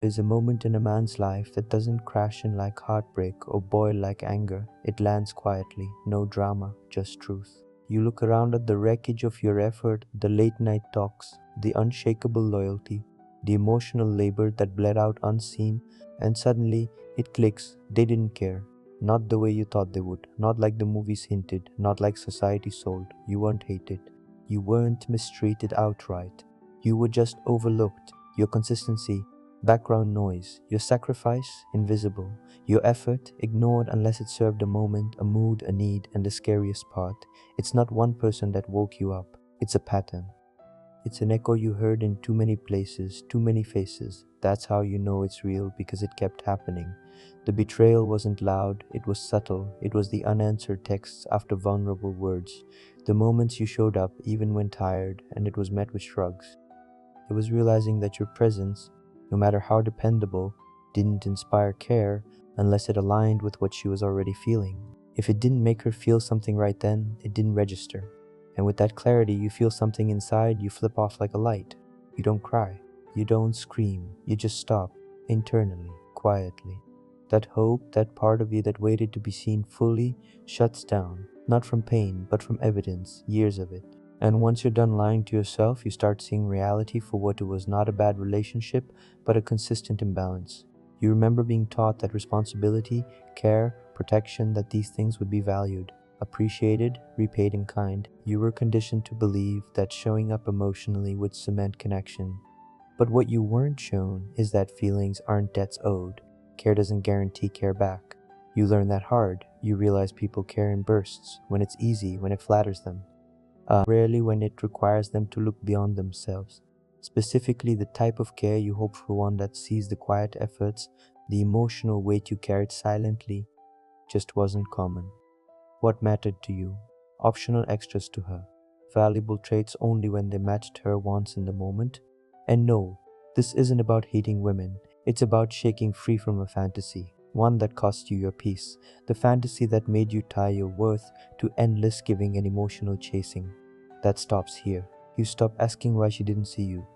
There's a moment in a man's life that doesn't crash in like heartbreak or boil like anger. It lands quietly, no drama, just truth. You look around at the wreckage of your effort, the late night talks, the unshakable loyalty, the emotional labor that bled out unseen, and suddenly it clicks. They didn't care. Not the way you thought they would, not like the movies hinted, not like society sold. You weren't hated. You weren't mistreated outright. You were just overlooked. Your consistency, background noise, your sacrifice, invisible, your effort, ignored unless it served a moment, a mood, a need, and the scariest part, it's not one person that woke you up, it's a pattern. It's an echo you heard in too many places, too many faces. That's how you know it's real, because it kept happening. The betrayal wasn't loud, it was subtle. It was the unanswered texts after vulnerable words. The moments you showed up, even when tired, and it was met with shrugs. It was realizing that your presence, no matter how dependable, didn't inspire care unless it aligned with what she was already feeling. If it didn't make her feel something right then, it didn't register. And with that clarity, you feel something inside, you flip off like a light. You don't cry. You don't scream. You just stop, internally, quietly. That hope, that part of you that waited to be seen fully, shuts down, not from pain, but from evidence, years of it. And once you're done lying to yourself, you start seeing reality for what it was: not a bad relationship, but a consistent imbalance. You remember being taught that responsibility, care, protection, that these things would be valued, appreciated, repaid in kind. You were conditioned to believe that showing up emotionally would cement connection. But what you weren't shown is that feelings aren't debts owed. Care doesn't guarantee care back. You learn that hard. You realize people care in bursts, when it's easy, when it flatters them. Rarely when it requires them to look beyond themselves. Specifically, the type of care you hope for, one that sees the quiet efforts, the emotional weight you carried silently, just wasn't common. What mattered to you? Optional extras to her. Valuable traits only when they matched her wants in the moment. And no, this isn't about hating women. It's about shaking free from a fantasy. One that cost you your peace. The fantasy that made you tie your worth to endless giving and emotional chasing. That stops here. You stop asking why she didn't see you.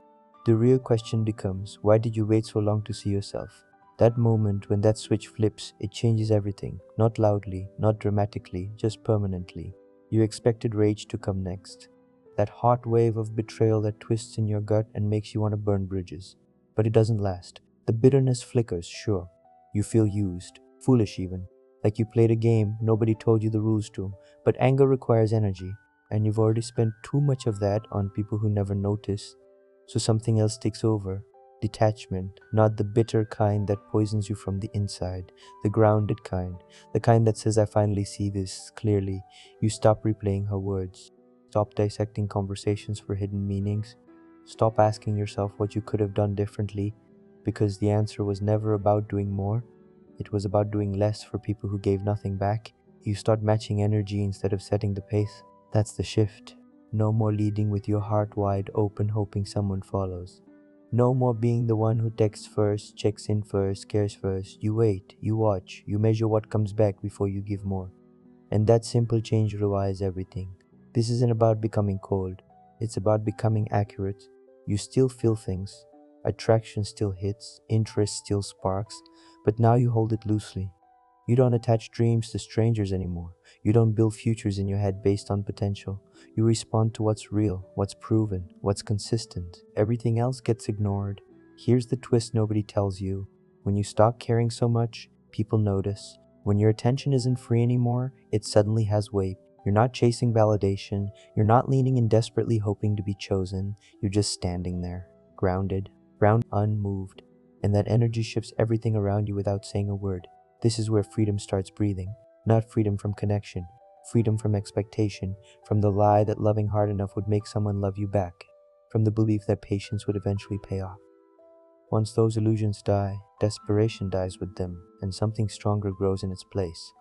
The real question becomes, why did you wait so long to see yourself? That moment when that switch flips, it changes everything. Not loudly, not dramatically, just permanently. You expected rage to come next. That hot wave of betrayal that twists in your gut and makes you want to burn bridges. But it doesn't last. The bitterness flickers, sure. You feel used, foolish even. Like you played a game nobody told you the rules to. But anger requires energy, and you've already spent too much of that on people who never notice. So something else takes over. Detachment, not the bitter kind that poisons you from the inside, the grounded kind, the kind that says, I finally see this clearly. You stop replaying her words, stop dissecting conversations for hidden meanings, stop asking yourself what you could have done differently, because the answer was never about doing more. It was about doing less for people who gave nothing back. You start matching energy instead of setting the pace. That's the shift. No more leading with your heart wide open, hoping someone follows. No more being the one who texts first, checks in first, cares first. You wait, you watch, you measure what comes back before you give more. And that simple change rewires everything. This isn't about becoming cold, it's about becoming accurate. You still feel things, attraction still hits, interest still sparks, but now you hold it loosely. You don't attach dreams to strangers anymore. You don't build futures in your head based on potential. You respond to what's real, what's proven, what's consistent. Everything else gets ignored. Here's the twist nobody tells you. When you stop caring so much, people notice. When your attention isn't free anymore, it suddenly has weight. You're not chasing validation. You're not leaning in desperately hoping to be chosen. You're just standing there, grounded, unmoved. And that energy shifts everything around you without saying a word. This is where freedom starts breathing. Not freedom from connection, freedom from expectation, from the lie that loving hard enough would make someone love you back, from the belief that patience would eventually pay off. Once those illusions die, desperation dies with them, and something stronger grows in its place.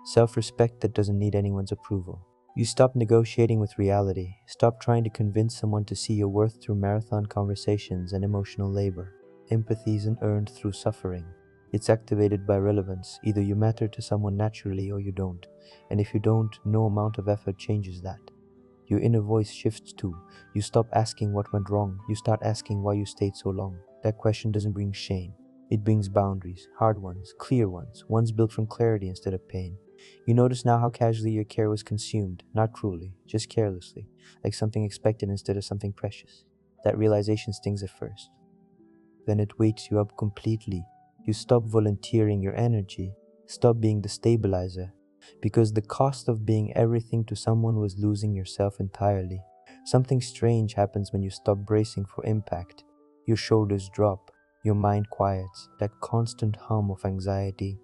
Self-respect that doesn't need anyone's approval. You stop negotiating with reality, stop trying to convince someone to see your worth through marathon conversations and emotional labor. Empathy isn't earned through suffering. It's activated by relevance. Either you matter to someone naturally or you don't. And if you don't, no amount of effort changes that. Your inner voice shifts too. You stop asking what went wrong. You start asking why you stayed so long. That question doesn't bring shame. It brings boundaries, hard ones, clear ones built from clarity instead of pain. You notice now how casually your care was consumed, not cruelly, just carelessly, like something expected instead of something precious. That realization stings at first. Then it wakes you up completely. You stop volunteering your energy, stop being the stabilizer, because the cost of being everything to someone was losing yourself entirely. Something strange happens when you stop bracing for impact. Your shoulders drop, your mind quiets, that constant hum of anxiety,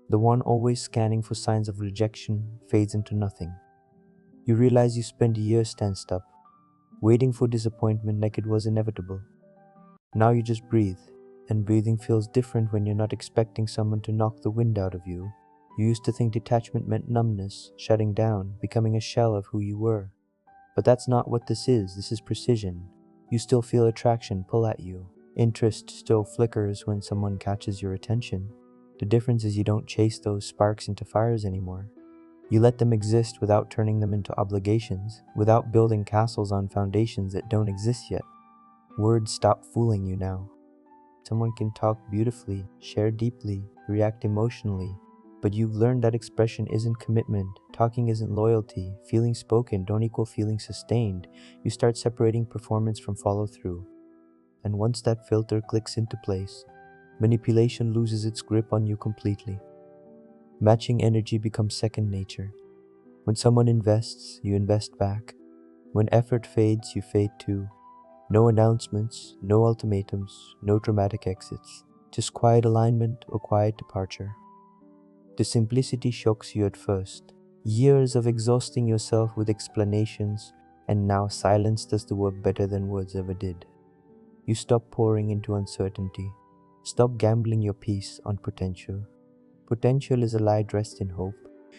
the one always scanning for signs of rejection, fades into nothing. You realize you spent years tensed up, waiting for disappointment like it was inevitable. Now you just breathe, and breathing feels different when you're not expecting someone to knock the wind out of you. You used to think detachment meant numbness, shutting down, becoming a shell of who you were. But that's not what this is precision. You still feel attraction pull at you. Interest still flickers when someone catches your attention. The difference is you don't chase those sparks into fires anymore. You let them exist without turning them into obligations, without building castles on foundations that don't exist yet. Words stop fooling you now. Someone can talk beautifully, share deeply, react emotionally, but you've learned that expression isn't commitment, talking isn't loyalty, feelings spoken don't equal feelings sustained. You start separating performance from follow-through. And once that filter clicks into place, manipulation loses its grip on you completely. Matching energy becomes second nature. When someone invests, you invest back. When effort fades, you fade too. No announcements, no ultimatums, no dramatic exits. Just quiet alignment or quiet departure. The simplicity shocks you at first. Years of exhausting yourself with explanations, and now silence does the work better than words ever did. You stop pouring into uncertainty. Stop gambling your peace on potential. Potential is a lie dressed in hope.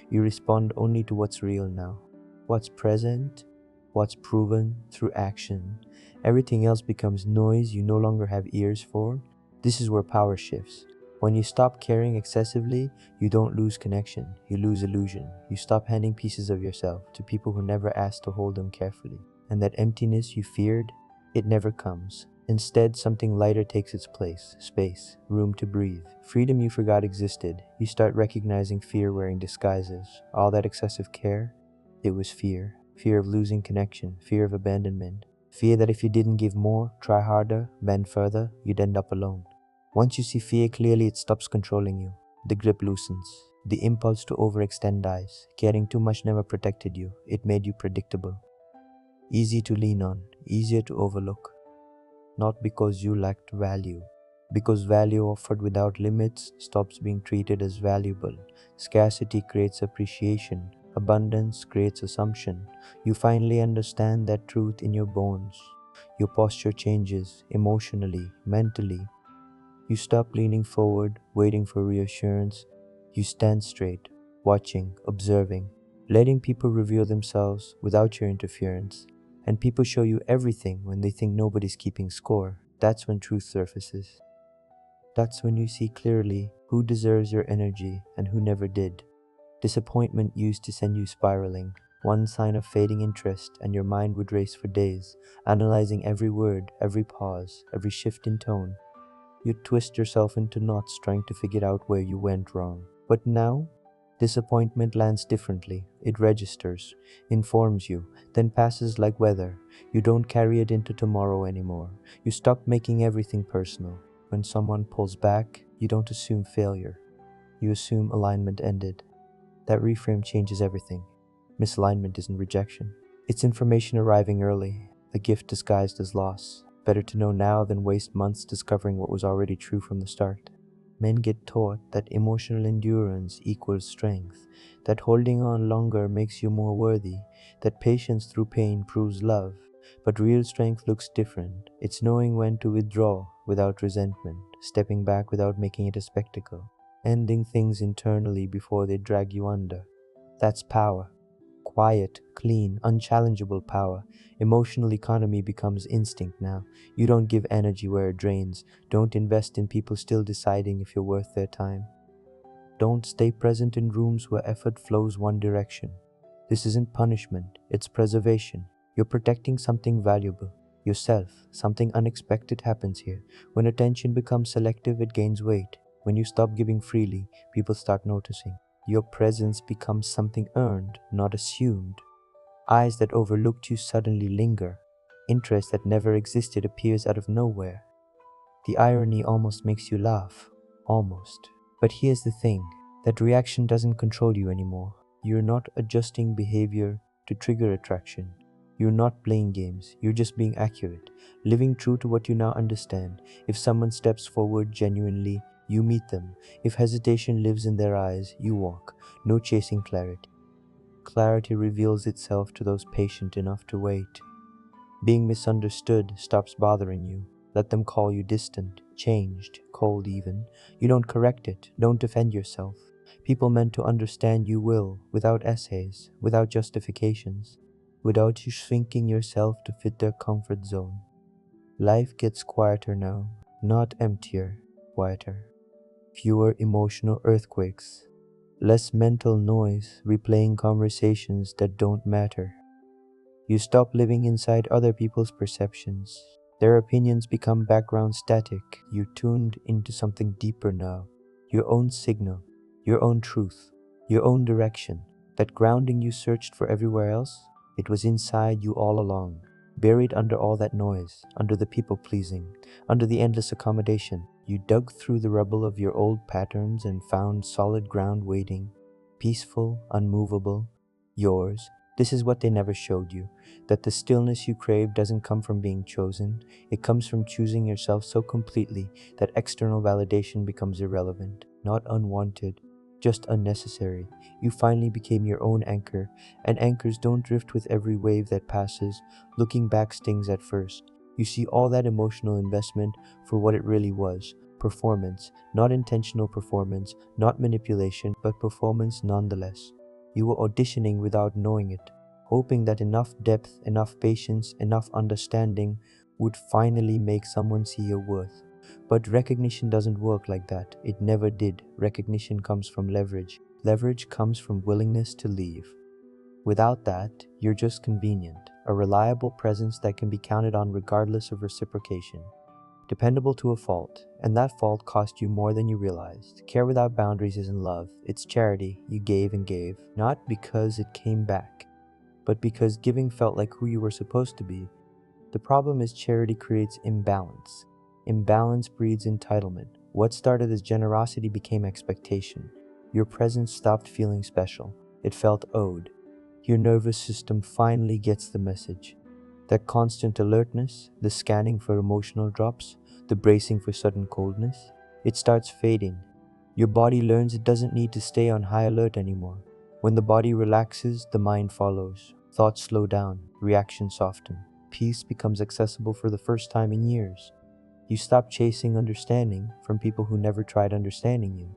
You respond only to what's real now. What's present, what's proven through action. Everything else becomes noise you no longer have ears for. This is where power shifts. When you stop caring excessively, you don't lose connection, you lose illusion. You stop handing pieces of yourself to people who never asked to hold them carefully. And that emptiness you feared, it never comes. Instead, something lighter takes its place. Space, room to breathe. Freedom you forgot existed. You start recognizing fear wearing disguises. All that excessive care, it was fear. Fear of losing connection, fear of abandonment. Fear that if you didn't give more, try harder, bend further, you'd end up alone. Once you see fear clearly, it stops controlling you. The grip loosens. The impulse to overextend dies. Caring too much never protected you. It made you predictable. Easy to lean on, easier to overlook. Not because you lacked value, because value offered without limits stops being treated as valuable. Scarcity creates appreciation, abundance creates assumption. You finally understand that truth in your bones. Your posture changes, emotionally, mentally. You stop leaning forward, waiting for reassurance. You stand straight, watching, observing, letting people reveal themselves without your interference. And people show you everything when they think nobody's keeping score. That's when truth surfaces. That's when you see clearly who deserves your energy and who never did. Disappointment used to send you spiraling. One sign of fading interest and your mind would race for days, analyzing every word, every pause, every shift in tone. You'd twist yourself into knots trying to figure out where you went wrong. But now, disappointment lands differently. It registers, informs you, then passes like weather. You don't carry it into tomorrow anymore. You stop making everything personal. When someone pulls back, you don't assume failure. You assume alignment ended. That reframe changes everything. Misalignment isn't rejection. It's information arriving early, a gift disguised as loss. Better to know now than waste months discovering what was already true from the start. Men get taught that emotional endurance equals strength, that holding on longer makes you more worthy, that patience through pain proves love. But real strength looks different. It's knowing when to withdraw without resentment, stepping back without making it a spectacle, ending things internally before they drag you under. That's power. Quiet, clean, unchallengeable power. Emotional economy becomes instinct now. You don't give energy where it drains. Don't invest in people still deciding if you're worth their time. Don't stay present in rooms where effort flows one direction. This isn't punishment, it's preservation. You're protecting something valuable. yourself. Something unexpected happens here. When attention becomes selective, it gains weight. When you stop giving freely, people start noticing. Your presence becomes something earned, not assumed. Eyes that overlooked you suddenly linger. Interest that never existed appears out of nowhere. The irony almost makes you laugh. Almost. But here's the thing, that reaction doesn't control you anymore. You're not adjusting behavior to trigger attraction. You're not playing games, you're just being accurate, living true to what you now understand. If someone steps forward genuinely, you meet them. If hesitation lives in their eyes, you walk. No chasing clarity. Clarity reveals itself to those patient enough to wait. Being misunderstood stops bothering you. Let them call you distant, changed, cold even. You don't correct it, don't defend yourself. People meant to understand you will, without essays, without justifications, without you shrinking yourself to fit their comfort zone. Life gets quieter now, not emptier, quieter. Fewer emotional earthquakes, less mental noise replaying conversations that don't matter. You stop living inside other people's perceptions. Their opinions become background static. You tuned into something deeper now. Your own signal, your own truth, your own direction. That grounding you searched for everywhere else, it was inside you all along. Buried under all that noise, under the people pleasing, under the endless accommodation. You dug through the rubble of your old patterns and found solid ground waiting. Peaceful, unmovable, yours. This is what they never showed you, that the stillness you crave doesn't come from being chosen. It comes from choosing yourself so completely that external validation becomes irrelevant, not unwanted, just unnecessary. You finally became your own anchor, and anchors don't drift with every wave that passes. Looking back stings at first. You see all that emotional investment for what it really was. Performance, not intentional performance, not manipulation, but performance nonetheless. You were auditioning without knowing it, hoping that enough depth, enough patience, enough understanding would finally make someone see your worth. But recognition doesn't work like that. It never did. Recognition comes from leverage. Leverage comes from willingness to leave. Without that, you're just convenient, a reliable presence that can be counted on regardless of reciprocation. Dependable to a fault, and that fault cost you more than you realized. Care without boundaries isn't love, it's charity. You gave and gave, not because it came back, but because giving felt like who you were supposed to be. The problem is charity creates imbalance. Imbalance breeds entitlement. What started as generosity became expectation. Your presence stopped feeling special. It felt owed. Your nervous system finally gets the message. That constant alertness, the scanning for emotional drops, the bracing for sudden coldness, it starts fading. Your body learns it doesn't need to stay on high alert anymore. When the body relaxes, the mind follows. Thoughts slow down, reactions soften. Peace becomes accessible for the first time in years. You stop chasing understanding from people who never tried understanding you.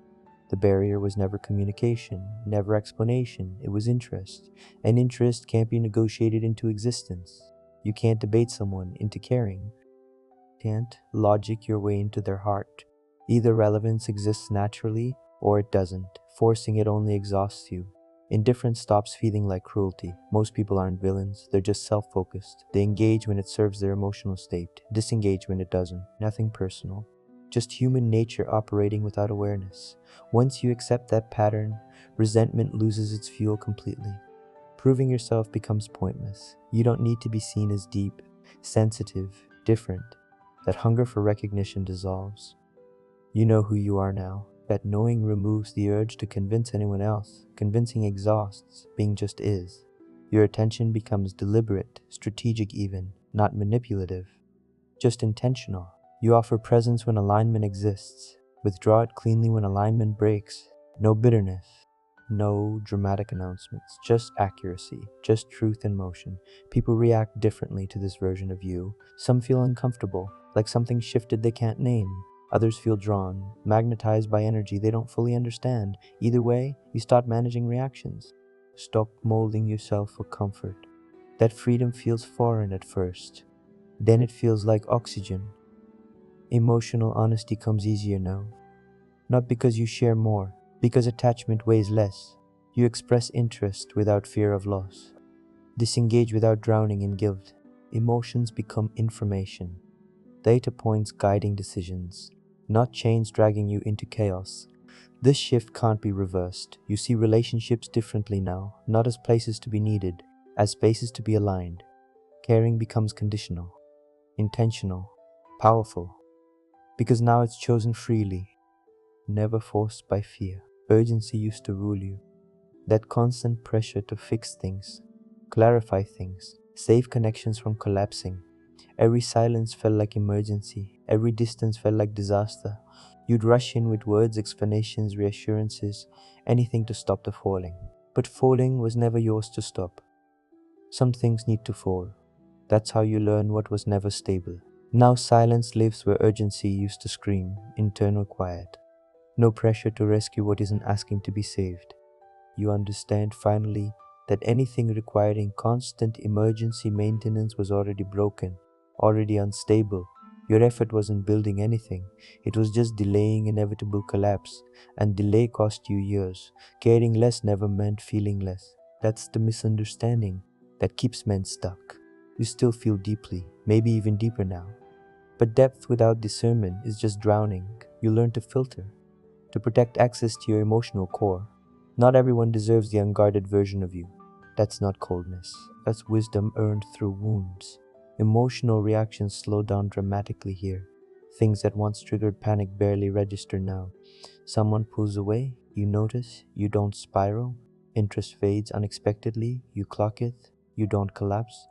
The barrier was never communication, never explanation, it was interest. And interest can't be negotiated into existence. You can't debate someone into caring. You can't logic your way into their heart. Either relevance exists naturally or it doesn't. Forcing it only exhausts you. Indifference stops feeling like cruelty. Most people aren't villains, they're just self-focused. They engage when it serves their emotional state, disengage when it doesn't. Nothing personal. Just human nature operating without awareness. Once you accept that pattern, resentment loses its fuel completely. Proving yourself becomes pointless. You don't need to be seen as deep, sensitive, different. That hunger for recognition dissolves. You know who you are now. That knowing removes the urge to convince anyone else. Convincing exhausts, being just is. Your attention becomes deliberate, strategic even, not manipulative. Just intentional. You offer presence when alignment exists. Withdraw it cleanly when alignment breaks. No bitterness. No dramatic announcements. Just accuracy. Just truth in motion. People react differently to this version of you. Some feel uncomfortable, like something shifted they can't name. Others feel drawn, magnetized by energy they don't fully understand. Either way, you start managing reactions. Stop molding yourself for comfort. That freedom feels foreign at first. Then it feels like oxygen. Emotional honesty comes easier now. Not because you share more, because attachment weighs less. You express interest without fear of loss. Disengage without drowning in guilt. emotions become information, data points guiding decisions, not chains dragging you into chaos. This shift can't be reversed. You see relationships differently now, not as places to be needed, as spaces to be aligned. Caring becomes conditional, intentional, powerful, because now it's chosen freely, never forced by fear. Urgency used to rule you. That constant pressure to fix things, clarify things, save connections from collapsing. Every silence felt like emergency. Every distance felt like disaster. You'd rush in with words, explanations, reassurances, anything to stop the falling. But falling was never yours to stop. Some things need to fall. That's how you learn what was never stable. Now silence lives where urgency used to scream, internal quiet. No pressure to rescue what isn't asking to be saved. You understand finally that anything requiring constant emergency maintenance was already broken, already unstable. Your effort wasn't building anything, it was just delaying inevitable collapse, and delay cost you years. Caring less never meant feeling less. That's the misunderstanding that keeps men stuck. You still feel deeply, maybe even deeper now. But depth without discernment is just drowning. You learn to filter, to protect access to your emotional core. Not everyone deserves the unguarded version of you. That's not coldness. That's wisdom earned through wounds. Emotional reactions slow down dramatically here. Things that once triggered panic barely register now. Someone pulls away, you notice, you don't spiral. Interest fades unexpectedly, you clock it, you don't collapse.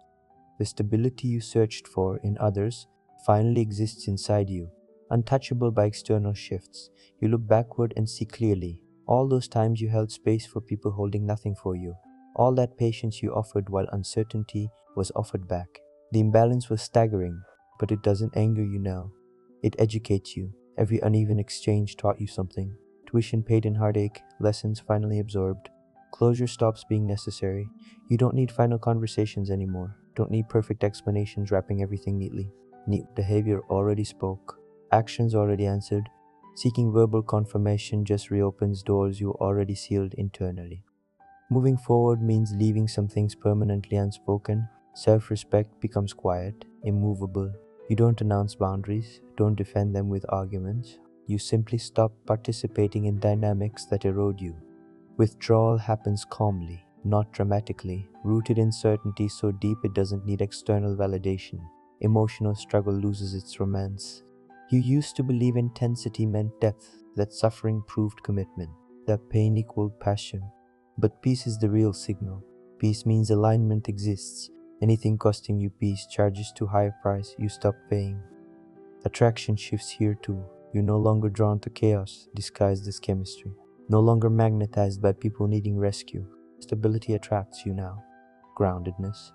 The stability you searched for in others finally exists inside you, untouchable by external shifts. You look backward and see clearly. All those times you held space for people holding nothing for you. All that patience you offered while uncertainty was offered back. The imbalance was staggering, but it doesn't anger you now. It educates you. Every uneven exchange taught you something. Tuition paid in heartache, lessons finally absorbed. Closure stops being necessary. You don't need final conversations anymore. Don't need perfect explanations wrapping everything neatly. Neat behavior already spoke. Actions already answered. Seeking verbal confirmation just reopens doors you already sealed internally. Moving forward means leaving some things permanently unspoken. Self-respect becomes quiet, immovable. You don't announce boundaries, don't defend them with arguments. You simply stop participating in dynamics that erode you. Withdrawal happens calmly, not dramatically, rooted in certainty so deep it doesn't need external validation. Emotional struggle loses its romance. You used to believe intensity meant depth, that suffering proved commitment, that pain equaled passion. But peace is the real signal. Peace means alignment exists. Anything costing you peace charges too high a price, you stop paying. Attraction shifts here too. You're no longer drawn to chaos disguised as chemistry. No longer magnetized by people needing rescue. Stability attracts you now. Groundedness.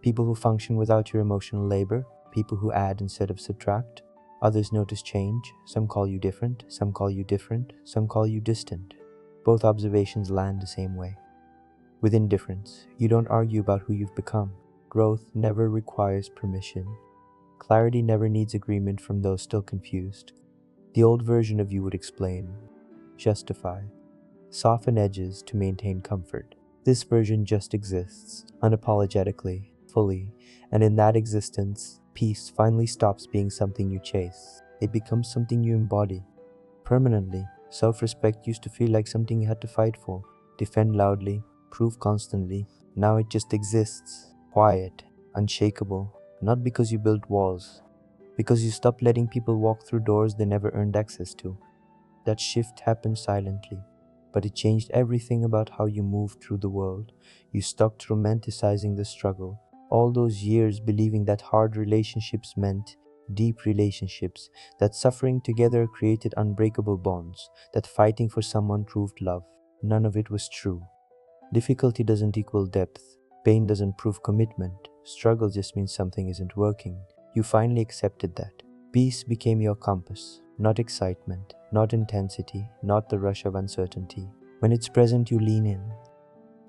People who function without your emotional labor. People who add instead of subtract. Others notice change. Some call you different. Some call you different. Some call you distant. Both observations land the same way. With indifference, you don't argue about who you've become. Growth never requires permission. Clarity never needs agreement from those still confused. The old version of you would explain, justify, soften edges to maintain comfort. This version just exists, unapologetically, fully, and in that existence, peace finally stops being something you chase. It becomes something you embody. Permanently, self-respect used to feel like something you had to fight for, defend loudly, prove constantly. Now it just exists, quiet, unshakable, not because you built walls, because you stopped letting people walk through doors they never earned access to. That shift happened silently, but it changed everything about how you moved through the world. You stopped romanticizing the struggle. All those years believing that hard relationships meant deep relationships, that suffering together created unbreakable bonds, that fighting for someone proved love. None of it was true. Difficulty doesn't equal depth. Pain doesn't prove commitment. Struggle just means something isn't working. You finally accepted that. Peace became your compass, not excitement, not intensity, not the rush of uncertainty. When it's present, you lean in.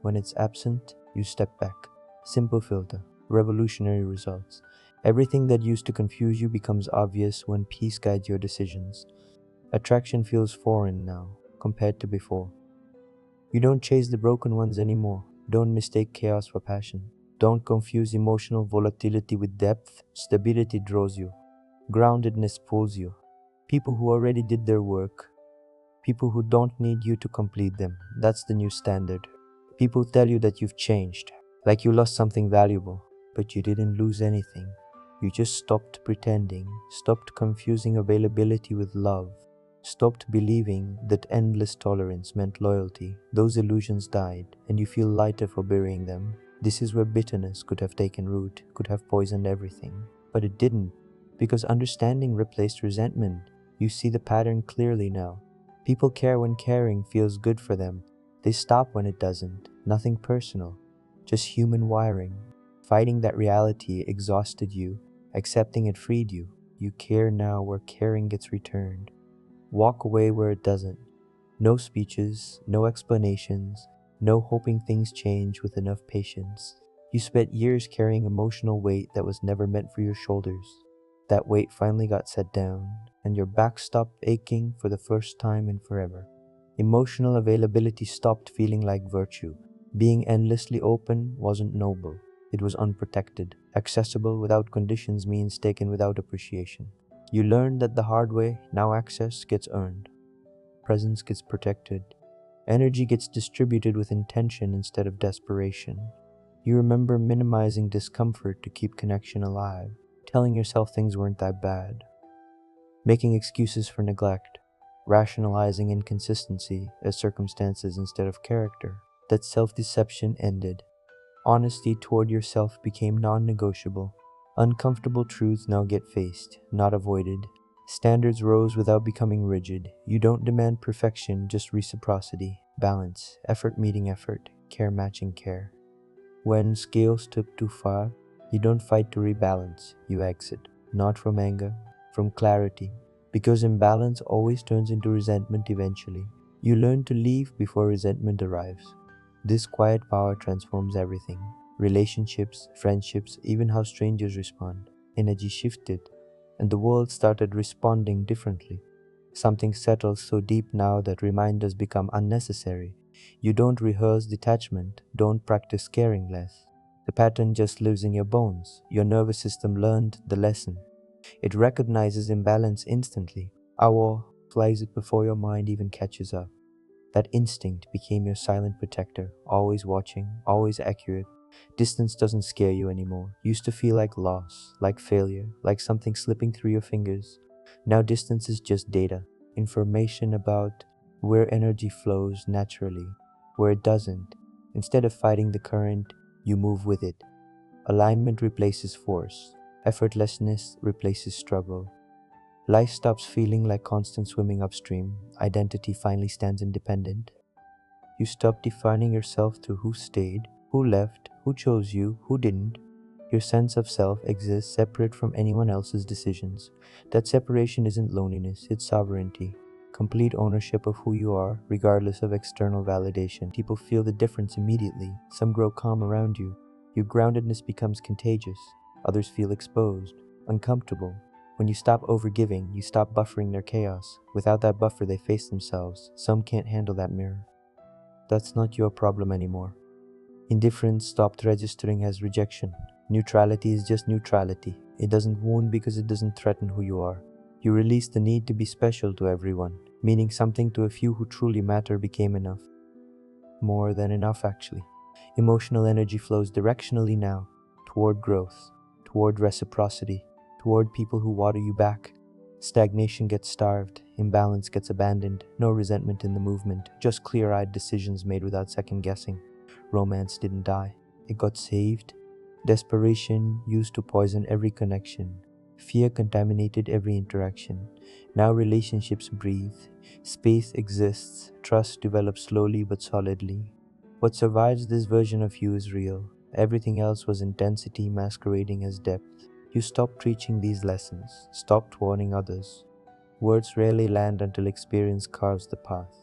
When it's absent, you step back. Simple filter, revolutionary results. Everything that used to confuse you becomes obvious when peace guides your decisions. Attraction feels foreign now, compared to before. You don't chase the broken ones anymore. Don't mistake chaos for passion. Don't confuse emotional volatility with depth. Stability draws you. Groundedness pulls you. People who already did their work. People who don't need you to complete them. That's the new standard. People tell you that you've changed, like you lost something valuable, but you didn't lose anything. You just stopped pretending, stopped confusing availability with love, stopped believing that endless tolerance meant loyalty. Those illusions died, and you feel lighter for burying them. This is where bitterness could have taken root, could have poisoned everything. But it didn't, because understanding replaced resentment. You see the pattern clearly now. People care when caring feels good for them. They stop when it doesn't. Nothing personal, just human wiring. Fighting that reality exhausted you. Accepting it freed you. You care now where caring gets returned. Walk away where it doesn't. No speeches, no explanations, no hoping things change with enough patience. You spent years carrying emotional weight that was never meant for your shoulders. That weight finally got set down, and your back stopped aching for the first time in forever. Emotional availability stopped feeling like virtue. Being endlessly open wasn't noble. It was unprotected. Accessible without conditions means taken without appreciation. You learned that the hard way. Now access gets earned. Presence gets protected. Energy gets distributed with intention instead of desperation. You remember minimizing discomfort to keep connection alive, telling yourself things weren't that bad, making excuses for neglect, rationalizing inconsistency as circumstances instead of character. That self-deception ended. Honesty toward yourself became non-negotiable. Uncomfortable truths now get faced, not avoided. Standards rose without becoming rigid. You don't demand perfection, just reciprocity, balance, effort meeting effort, care matching care. When scales tip too far, you don't fight to rebalance, you exit. Not from anger, from clarity. Because imbalance always turns into resentment eventually. You learn to leave before resentment arrives. This quiet power transforms everything. Relationships, friendships, even how strangers respond. Energy shifted, and the world started responding differently. Something settles so deep now that reminders become unnecessary. You don't rehearse detachment, don't practice caring less. The pattern just lives in your bones. Your nervous system learned the lesson. It recognizes imbalance instantly. Our flags it before your mind even catches up. That instinct became your silent protector, always watching, always accurate. Distance doesn't scare you anymore. Used to feel like loss, like failure, like something slipping through your fingers. Now distance is just data, information about where energy flows naturally, where it doesn't. Instead of fighting the current, you move with it. Alignment replaces force. Effortlessness replaces struggle. Life stops feeling like constant swimming upstream. Identity finally stands independent. You stop defining yourself through who stayed, who left, who chose you, who didn't. Your sense of self exists separate from anyone else's decisions. That separation isn't loneliness, it's sovereignty. Complete ownership of who you are, regardless of external validation. People feel the difference immediately. Some grow calm around you. Your groundedness becomes contagious. Others feel exposed, uncomfortable. When you stop overgiving, you stop buffering their chaos. Without that buffer, they face themselves. Some can't handle that mirror. That's not your problem anymore. Indifference stopped registering as rejection. Neutrality is just neutrality. It doesn't wound because it doesn't threaten who you are. You release the need to be special to everyone, meaning something to a few who truly matter became enough. More than enough, actually. Emotional energy flows directionally now, toward growth, toward reciprocity, toward people who water you back. Stagnation gets starved, imbalance gets abandoned, no resentment in the movement, just clear-eyed decisions made without second guessing. Romance didn't die, it got saved. Desperation used to poison every connection. Fear contaminated every interaction. Now relationships breathe, space exists, trust develops slowly but solidly. What survives this version of you is real. Everything else was intensity masquerading as depth. You stopped preaching these lessons, stopped warning others. Words rarely land until experience carves the path.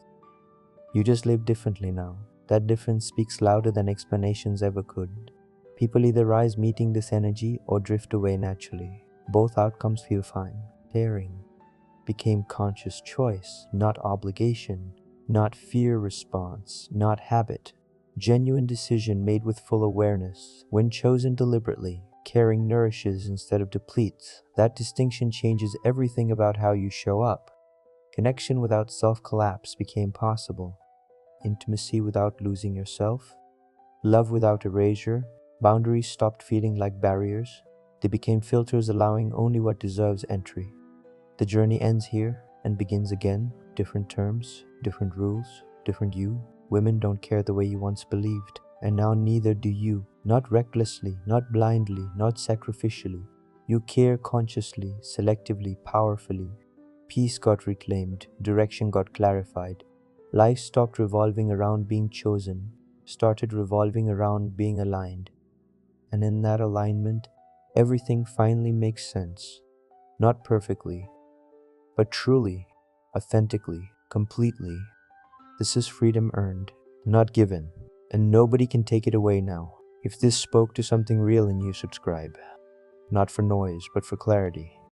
You just live differently now. That difference speaks louder than explanations ever could. People either rise meeting this energy or drift away naturally. Both outcomes feel fine. Caring became conscious choice, not obligation, not fear response, not habit. Genuine decision made with full awareness. When chosen deliberately, caring nourishes instead of depletes. That distinction changes everything about how you show up. Connection without self-collapse became possible. Intimacy without losing yourself. Love without erasure. Boundaries stopped feeling like barriers. They became filters allowing only what deserves entry. The journey ends here and begins again. Different terms, different rules, different you. Women don't care the way you once believed, and now neither do you. Not recklessly, not blindly, not sacrificially. You care consciously, selectively, powerfully. Peace got reclaimed, direction got clarified. Life stopped revolving around being chosen, started revolving around being aligned. And in that alignment, everything finally makes sense. Not perfectly, but truly, authentically, completely. This is freedom earned, not given, and nobody can take it away now. If this spoke to something real in you, subscribe. Not for noise, but for clarity.